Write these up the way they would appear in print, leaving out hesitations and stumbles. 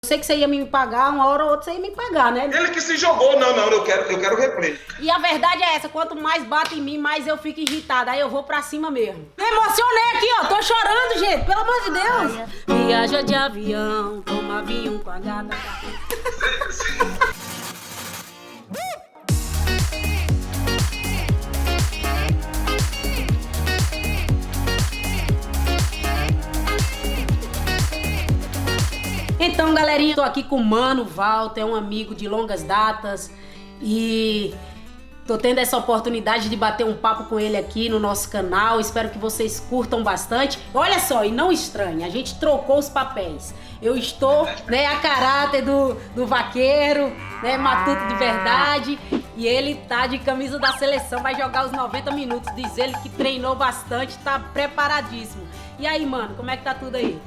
Eu sei que você ia me pagar, uma hora ou outra você ia me pagar, né? Ele que se jogou. Não, eu quero replay. E a verdade é essa, quanto mais bate em mim, mais eu fico irritada. Aí eu vou pra cima mesmo. Me emocionei aqui, ó. Tô chorando, gente. Pelo amor de Deus. Viaja de avião, toma avião com a gata. Então, galerinha, tô aqui com o Mano Walter, é um amigo de longas datas e tô tendo essa oportunidade de bater um papo com ele aqui no nosso canal. Espero que vocês curtam bastante. Olha só, e não estranhe, a gente trocou os papéis. Eu estou, né, a caráter do vaqueiro, né, matuto de verdade, e ele tá de camisa da seleção, vai jogar os 90 minutos. Diz ele que treinou bastante, tá preparadíssimo. E aí, mano, como é que tá tudo aí?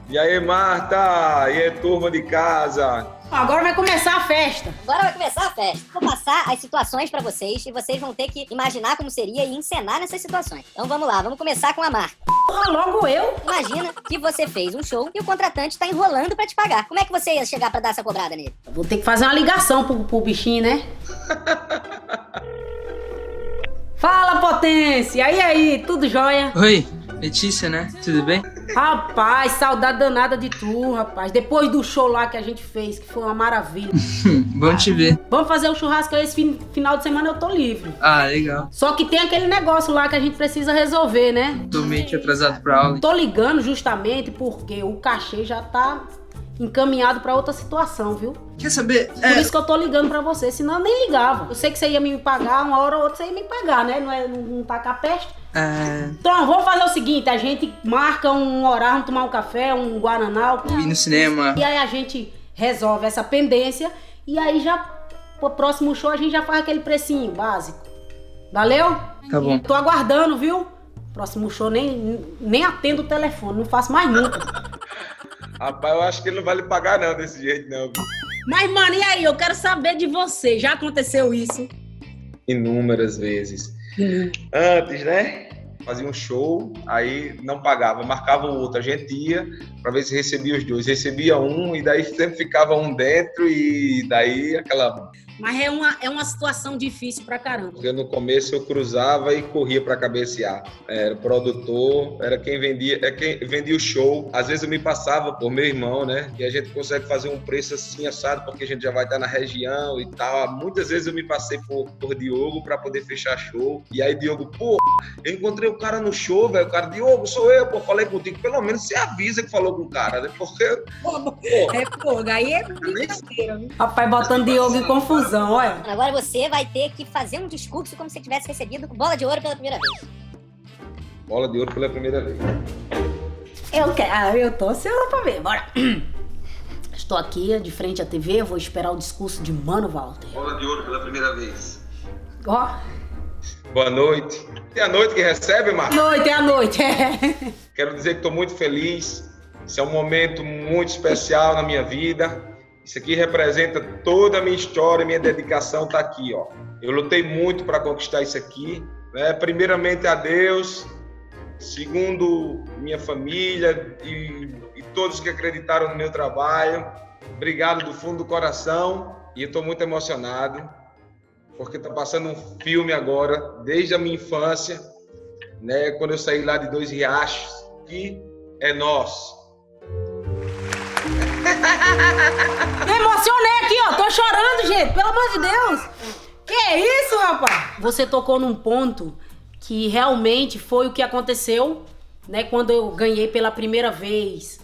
E aí, Marta? E aí, turma de casa? Agora vai começar a festa. Agora vai começar a festa. Vou passar as situações pra vocês e vocês vão ter que imaginar como seria e encenar nessas situações. Então vamos lá, vamos começar com a Marta. Porra, logo eu? Imagina que você fez um show e o contratante tá enrolando pra te pagar. Como é que você ia chegar pra dar essa cobrada nele? Vou ter que fazer uma ligação pro bichinho, né? Fala, Potência! E aí, tudo jóia? Oi, Letícia, né? Tudo bem? Rapaz, saudade danada de tu, rapaz. Depois do show lá que a gente fez, que foi uma maravilha. Bom te ver. Vamos fazer um churrasco aí, esse final de semana eu tô livre. Ah, legal. Só que tem aquele negócio lá que a gente precisa resolver, né? Tô meio que atrasado pra aula. Tô ligando justamente porque o cachê já tá encaminhado pra outra situação, viu? Quer saber? Por isso que eu tô ligando pra você, senão eu nem ligava. Eu sei que você ia me pagar, uma hora ou outra você ia me pagar, né? Não tá com a peste. Então, vamos fazer o seguinte, a gente marca um horário, vamos tomar um café, um guaraná. Ir no cinema. E aí a gente resolve essa pendência e aí já, pro próximo show, a gente já faz aquele precinho básico. Valeu? Tá bom. Tô aguardando, viu? Próximo show nem atendo o telefone, não faço mais nunca. Rapaz, eu acho que ele não vai lhe pagar não desse jeito, não. Mas, mano, e aí? Eu quero saber de você. Já aconteceu isso? Inúmeras vezes. Antes, né? Fazia um show, aí não pagava, marcava o outro. A gente ia pra ver se recebia os dois. Recebia um e daí sempre ficava um dentro e daí aquela... Mas é uma situação difícil pra caramba. Porque no começo eu cruzava e corria pra cabecear. Era o produtor, era quem vendia o show. Às vezes eu me passava por meu irmão, né? E a gente consegue fazer um preço assim assado, porque a gente já vai estar na região e tal. Muitas vezes eu me passei por Diogo pra poder fechar show. E aí Diogo, pô, eu encontrei o cara no show, velho. O cara, Diogo, sou eu, pô, falei contigo. Pelo menos você avisa que falou com o cara, né? Porque... Aí é brincadeira, viu? Rapaz, botando Diogo em confusão. Olha. Agora você vai ter que fazer um discurso como se tivesse recebido bola de ouro pela primeira vez. Bola de ouro pela primeira vez. Eu tô ansiosa pra ver, bora. Estou aqui de frente à TV, vou esperar o discurso de Mano Walter. Bola de ouro pela primeira vez. Ó. Boa noite. É a noite que recebe, Marcos? É a noite. Quero dizer que estou muito feliz. Esse é um momento muito especial na minha vida. Isso aqui representa toda a minha história, minha dedicação está aqui, ó. Eu lutei muito para conquistar isso aqui, né? Primeiramente a Deus, segundo minha família e todos que acreditaram no meu trabalho. Obrigado do fundo do coração e eu estou muito emocionado porque está passando um filme agora, desde a minha infância, né? Quando eu saí lá de Dois Riachos, que é nosso. Me emocionei aqui, ó. Tô chorando, gente. Pelo amor de Deus. Que isso, rapaz? Você tocou num ponto que realmente foi o que aconteceu, né? Quando eu ganhei pela primeira vez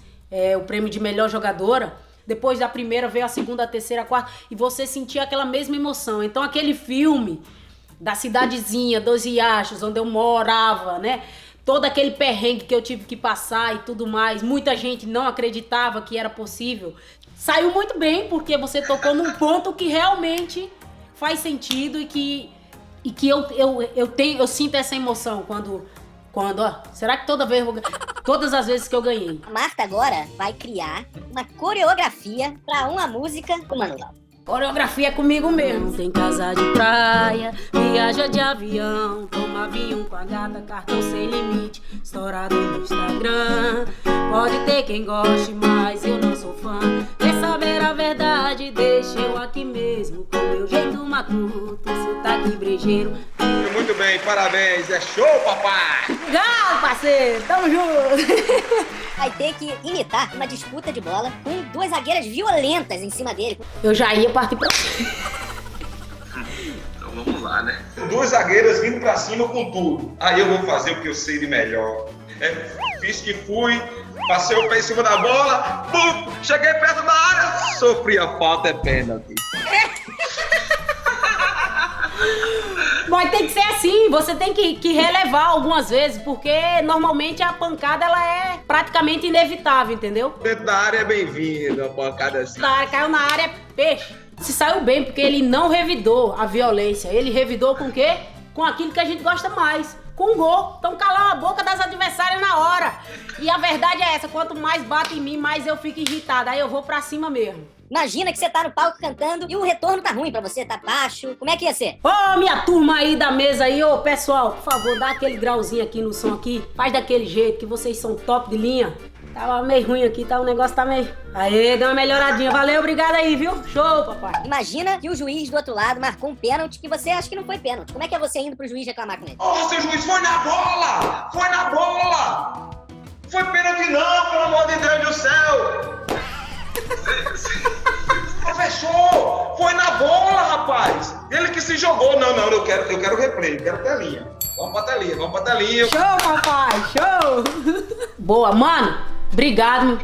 o prêmio de melhor jogadora. Depois da primeira veio a segunda, a terceira, a quarta. E você sentia aquela mesma emoção. Então aquele filme da cidadezinha, Dois Riachos, onde eu morava, né? Todo aquele perrengue que eu tive que passar e tudo mais, muita gente não acreditava que era possível. Saiu muito bem, porque você tocou num ponto que realmente faz sentido e que eu sinto essa emoção quando ó, será que todas as vezes que eu ganhei? A Marta agora vai criar uma coreografia pra uma música com o Mano Walter. Coreografia é comigo mesmo. Tem casa de praia, viaja de avião, toma vinho com a gata, cartão sem limite, estourado no Instagram. Pode ter quem goste, mas eu não sou fã. Quer saber a verdade? Deixa eu aqui mesmo, com meu jeito matuto, sotaque brejeiro. Muito bem, parabéns. É show, papai! Legal, parceiro, tamo junto. Vai ter que imitar uma disputa de bola com duas zagueiras violentas em cima dele. Eu já ia partir pra... Então vamos lá, né? Duas zagueiras vindo pra cima com tudo. Aí eu vou fazer o que eu sei de melhor. Fiz que fui, passei o pé em cima da bola, pum, cheguei perto da área, sofri a falta, é pênalti. Mas tem que ser assim, você tem que relevar algumas vezes, porque normalmente a pancada ela é praticamente inevitável, entendeu? Dentro da área é bem-vindo, uma pancada assim. Da área, caiu na área, peixe. Se saiu bem, porque ele não revidou a violência, ele revidou com o quê? Com aquilo que a gente gosta mais, com gol. Então calar a boca das adversárias na hora. E a verdade é essa, quanto mais bate em mim, mais eu fico irritada, aí eu vou pra cima mesmo. Imagina que você tá no palco cantando e o retorno tá ruim pra você, tá baixo. Como é que ia ser? Ô, minha turma aí da mesa aí, ô, pessoal, por favor, dá aquele grauzinho aqui no som aqui. Faz daquele jeito, que vocês são top de linha. Tava meio ruim aqui, tá? O negócio tá meio... Aê, deu uma melhoradinha. Valeu, obrigado aí, viu? Show, papai. Imagina que o juiz do outro lado marcou um pênalti que você acha que não foi pênalti. Como é que é você indo pro juiz reclamar com ele? Ô, seu juiz, foi na bola! Foi na bola! Foi pênalti não, pelo amor de Deus do céu! Professor, foi na bola, rapaz! Ele que se jogou. Não, eu quero replay, eu quero telinha. Vamos pra telinha. Show, papai, show! Boa, mano, obrigado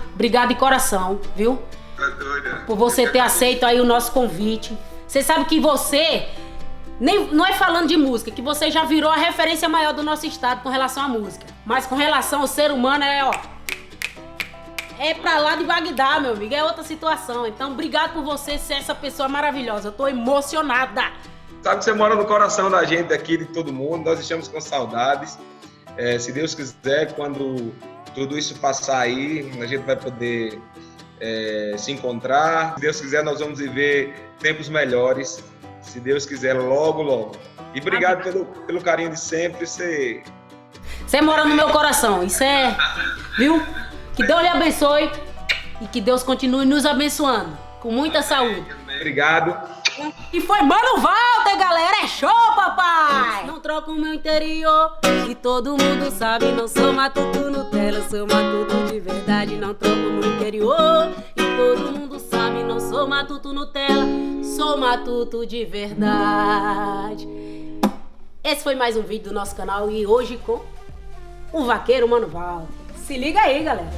de coração, viu? Tá doida. Por você ter aceito aí o nosso convite. Você sabe que você, não é falando de música, que você já virou a referência maior do nosso estado com relação à música. Mas com relação ao ser humano é pra lá de Bagdá, meu amigo, é outra situação. Então, obrigado por você ser essa pessoa maravilhosa. Eu tô emocionada. Sabe que você mora no coração da gente aqui, de todo mundo. Nós estamos com saudades. Se Deus quiser, quando tudo isso passar aí, a gente vai poder se encontrar. Se Deus quiser, nós vamos viver tempos melhores. Se Deus quiser, logo, logo. E obrigado pelo carinho de sempre. Você mora no meu coração, isso é... Viu? Que Deus lhe abençoe e que Deus continue nos abençoando. Com muita saúde. Obrigado. E foi Mano Walter, galera. É show, papai! Não troco o meu interior, e todo mundo sabe. Não sou matuto Nutella, sou matuto de verdade. Não troco o meu interior, e todo mundo sabe. Não sou matuto Nutella, sou matuto de verdade. Esse foi mais um vídeo do nosso canal, e hoje com o vaqueiro Mano Walter. Se liga aí, galera.